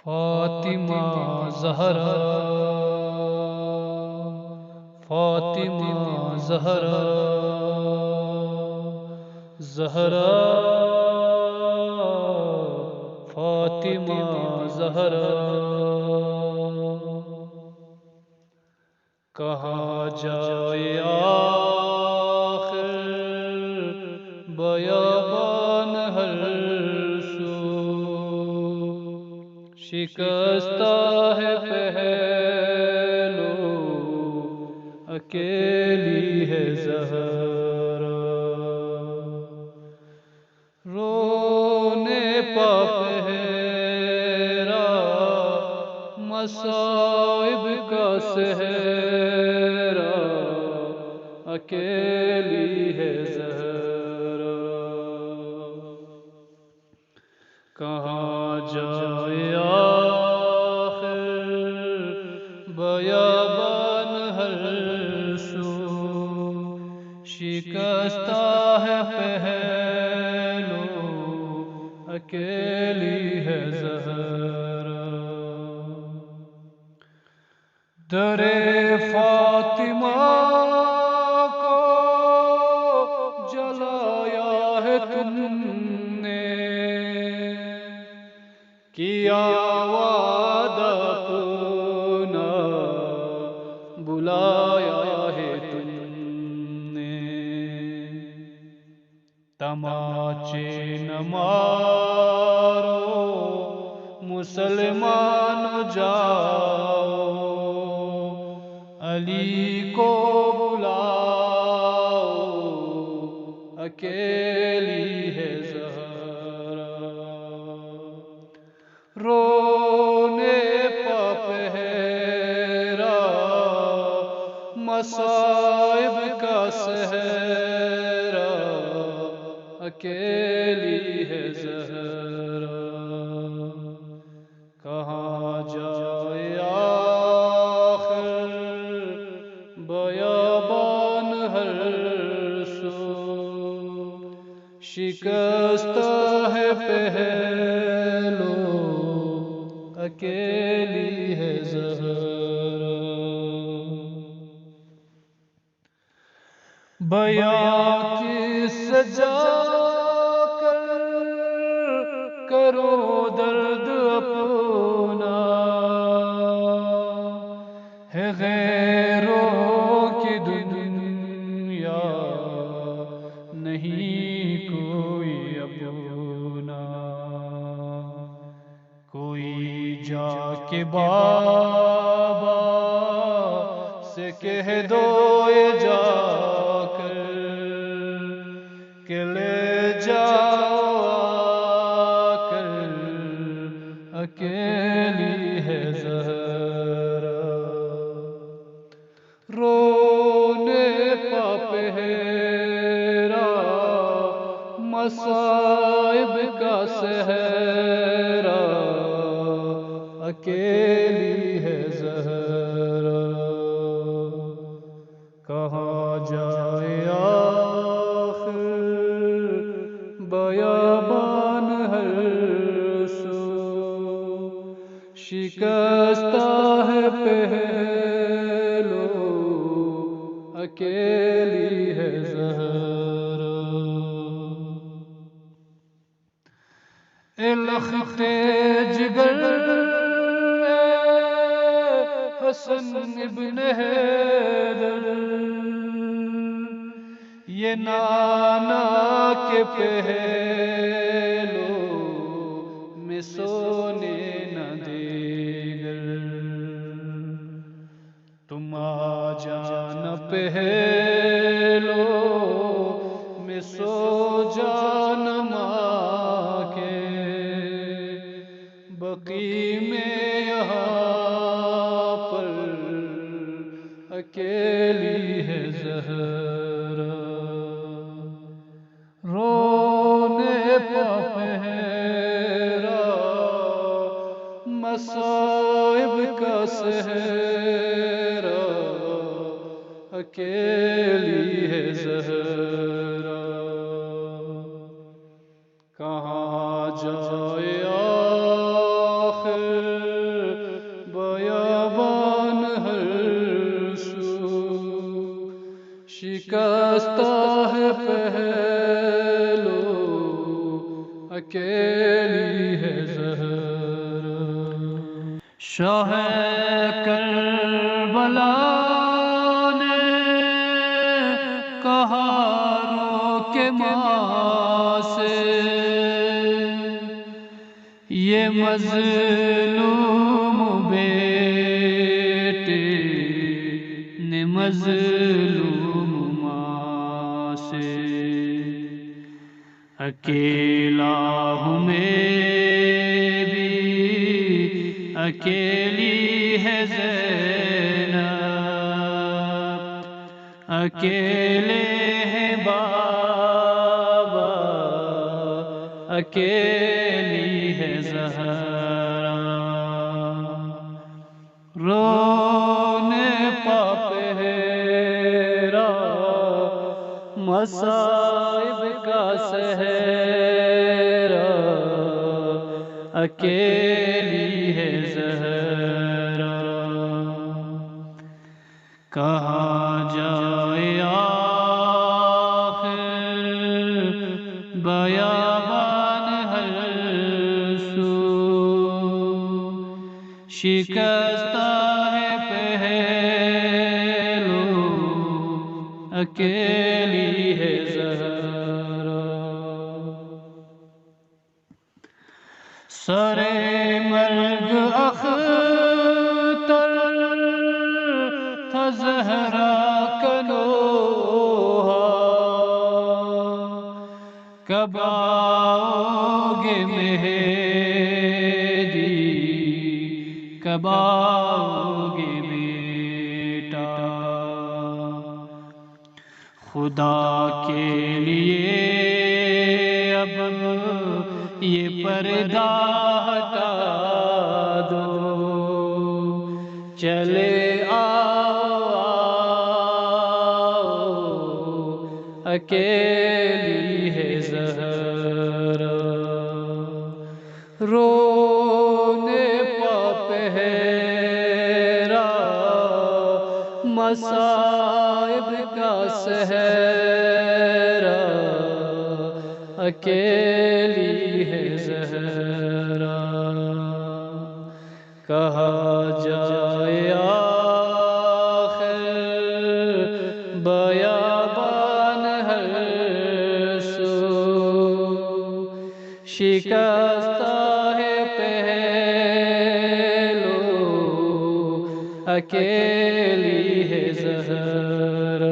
فاطمہ زہرا، فاطمہ زہرا، زہرا فاطمہ زہرا، کہاں جائے آخر بیابان ہر سو، شکستہ ہے پہلو اکیلی ہے زہرا، رونے پا پہرا مصائب کا صحرا، اکیلی ہے زہرا، کہاں جائے آخر بیابان ہر سو، شکستہ ہے پہلو اکیلی ہے زہرا، در فاطمہ کو جلایا ہے تم نے، کیا وعدہ اپنا بلایا ہے تم نے، تماچے نہ مارو مسلمان جاؤ، علی کو بلاؤ اکیلی ہے زہرا، رونے پا پہرا مصائب کا صحرا، اکیلی ہے زہرا، کہاں جائے آخر بیابان ہر سو، شکستہ ہے پہلو اکیلی ہے زہرا، بیاں کس سجا کر کرو درد اپنا، ہے غیروں کی دنیا نہیں کوئی اپنا، کوئی جا کے بابا سے کہہ دو جا کر کہ لے جاؤ آ کر اکیلی ہے زہرا، رونے پا پہرا مصائب کا صحرا، اکیلی ہے زہرا، کہاں جائے آخر بیابان ہر سو، شکستہ ہے پہلو اکیلی ہے زہرا، اے لخت جگر حسن ابن حیدر، یہ نانا کے پہلو میں سونے نہ دیگر، تم آ جانا پہلو میں سو جانا ماں کے، بقی میں یہاں پر اکیلی ہے زہرا، رونے پا پہرا مصائب کا صحرا، اکیلی ہے زہرا، کہاں جائے آخر بیابان ہر سو، شکستہ ہے پہلو اکیلی ہے زہرا۔ شاہ کربلا نے کہا رو کے ماں سے، یہ مظلوم بیٹے نے مظلوم ماں سے، اکیلا ہوں میں بھی اکیلی ہے زینب، اکیلے ہیں بابا اکیلی ہے زہرا۔ رونے پاپ ہے مصائب کا سہرا، اکیلی ہے زہرا۔ کہاں جائے آخر بیابان ہر سو، شکستہ ہے پہلو اکیلی ہے زہرا۔ سر مرگ اختر تھا زہرا کا نوحہ، کب آؤ گے مہدی کب آؤ گے بیٹا، خدا کے لیے اب یہ پردہ ہٹا دو، چلے آؤ اکیلی ہے زہرا۔ رونے پاپ ہے مصائب کا سہرا، اکیلی ہے زہرا۔ کہا جائے آخر بیابان ہر سو، شکستہ ہے پہلو اکیلی ہے زہرا۔